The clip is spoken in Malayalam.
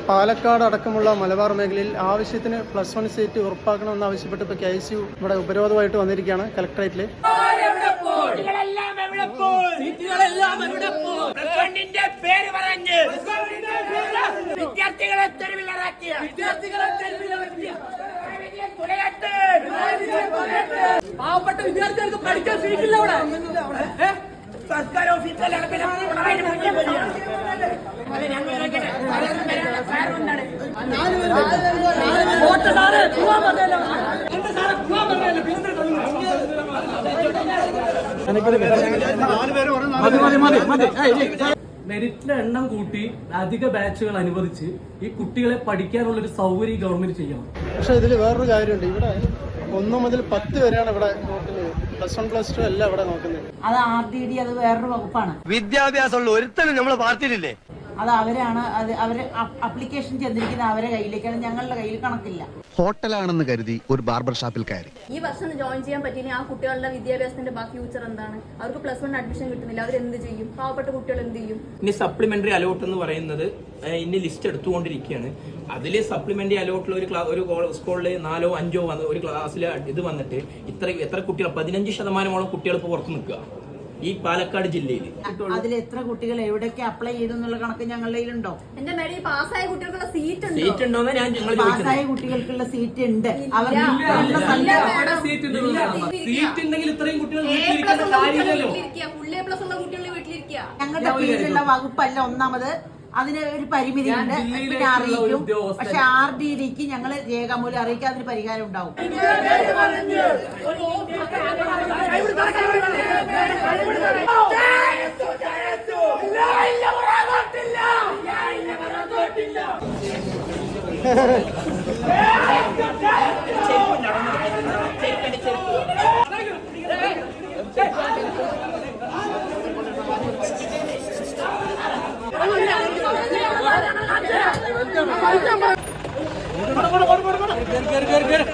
പാലക്കാട് അടക്കമുള്ള മലബാർ മേഖലയിൽ ആവശ്യത്തിന് +1 സീറ്റ് ഉറപ്പാക്കണമെന്നാവശ്യപ്പെട്ട് ഇപ്പോൾ KSU ഇവിടെ ഉപരോധമായിട്ട് വന്നിരിക്കുകയാണ് കളക്ടറേറ്റിൽ. പാവപ്പെട്ട വിദ്യാർത്ഥികൾക്ക് പഠിക്കാൻ സീറ്റില്ല ഇവിടെ. സർക്കാർ ഓഫീസിലെ മെറിറ്റിന്റെ എണ്ണം കൂട്ടി അധിക ബാച്ചുകൾ അനുവദിച്ച് ഈ കുട്ടികളെ പഠിക്കാനുള്ളൊരു സൗകര്യം ഗവൺമെന്റ് ചെയ്യണം. പക്ഷെ ഇതിൽ വേറൊരു കാര്യമുണ്ട്. ഇവിടെ 1 മുതൽ 10 വരെയാണ് ഇവിടെ നോക്കുന്നത്. +1 +2 അല്ല ഇവിടെ നോക്കുന്നത്. അത് RDD, അത് വേറൊരു വകുപ്പാണ്. വിദ്യാഭ്യാസമുള്ള ഒരുത്തനും നമ്മളെ പാർട്ടിയിലില്ലേ? അത് അവരാണ്, അത് അവര് അപ്ലിക്കേഷൻ ചെന്നിരിക്കുന്ന അവരെ കയ്യിലേക്കാണ്, ഞങ്ങളുടെ കയ്യിൽ കണക്കില്ല. ഹോട്ടലാണെന്ന് കരുതി ഒരു ബാർബർ ഷാപ്പിൽ കയറി. ഈ വർഷം ജോയിൻ ചെയ്യാൻ പറ്റിയ ആ കുട്ടികളുടെ വിദ്യാഭ്യാസത്തിന്റെ ഫ്യൂച്ചർ എന്താണ്? അവർക്ക് +1 അഡ്മിഷൻ കിട്ടുന്നില്ല, അവരെന്ത് ചെയ്യും? പാവപ്പെട്ട കുട്ടികൾ എന്ത് ചെയ്യും? ഇനി സപ്ലിമെന്ററി അലോട്ട് എന്ന് പറയുന്നത് ഇനി ലിസ്റ്റ് എടുത്തുകൊണ്ടിരിക്കുകയാണ്. അതിൽ സപ്ലിമെന്ററി അലോട്ടിൽ ഒരു സ്കൂളിൽ 4ഓ 5ഓ ഒരു ക്ലാസ്സിൽ ഇത് വന്നിട്ട് എത്ര കുട്ടികൾ 15% കുട്ടികൾ ഇപ്പോൾ പുറത്ത് നിൽക്കുക ഈ പാലക്കാട് ജില്ലയിൽ. അതിൽ എത്ര കുട്ടികൾ എവിടേക്ക് അപ്ലൈ ചെയ്തു എന്നുള്ള കണക്ക് ഞങ്ങളുടെ കയ്യിലുണ്ടോ? എന്റെ മേഡം, പാസ്സായ കുട്ടികൾക്കുള്ള സീറ്റ് ഉണ്ടോന്ന് ഞങ്ങൾ പാസ്സായ കുട്ടികൾക്കുള്ള സീറ്റ് ഉണ്ട്. സീറ്റ് ഉണ്ടെങ്കിൽ ഇത്രയും കുട്ടികൾ വീട്ടിലിരിക്കേണ്ട കാര്യമില്ലല്ലോ. ഞങ്ങളുടെ കീഴിലുള്ള വകുപ്പല്ല ഒന്നാമത്, അതിന് ഒരു പരിമിതി ഉണ്ട്. പിന്നെ അറിയിക്കും. പക്ഷെ RDDക്ക് ഞങ്ങൾ രേഖാമൂലം അറിയിക്കാൻ അതിന് പരിഹാരം ഉണ്ടാവും. Get